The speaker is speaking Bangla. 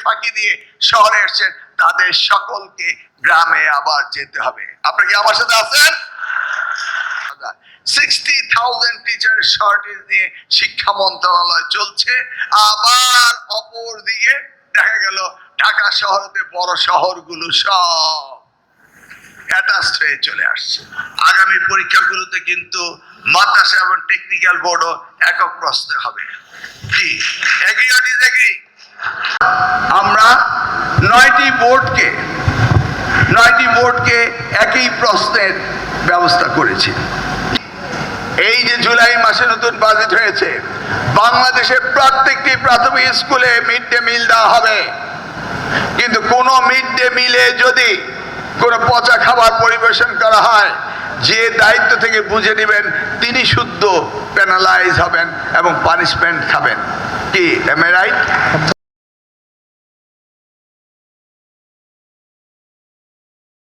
ফাঁকি দিয়ে শহরে এসেছেন, তাদের সকলকে গ্রামে আবার যেতে হবে। আপনারা কি আমার সাথে আছেন? 60,000 টিচারের শর্টেজ নিয়ে শিক্ষা মন্ত্রণালয় চলছে। আবার অপর দিকে দেখা গেল ঢাকা শহরতে বড় শহরগুলো সব অ্যাটাচড হয়ে চলে আসছে। আগামী পরীক্ষাগুলোতে কিন্তু মাদ্রাসা এবং টেকনিক্যাল বোর্ডও একক প্রশ্নে হবে। কি এগ্রি অর ডিসএগ্রি? আমরা 9টি বোর্ডকে একই প্রশ্নের ব্যবস্থা করেছি। এই যে জুলাই মাসে নতুন বাজেট হয়েছে, বাংলাদেশের প্রত্যেকটি প্রাথমিক স্কুলে মিড ডে মিল দেওয়া হবে। কিন্তু কোন মিড ডে মিলে যদি কোনো পচা খাবার পরিবেশন করা হয়, যে দায়িত্ব থেকে বুঝে নেবেন তিনি শুদ্ধ পেনালাইজ হবেন এবং পানিশমেন্ট খাবেন। কি এম আই রাইট?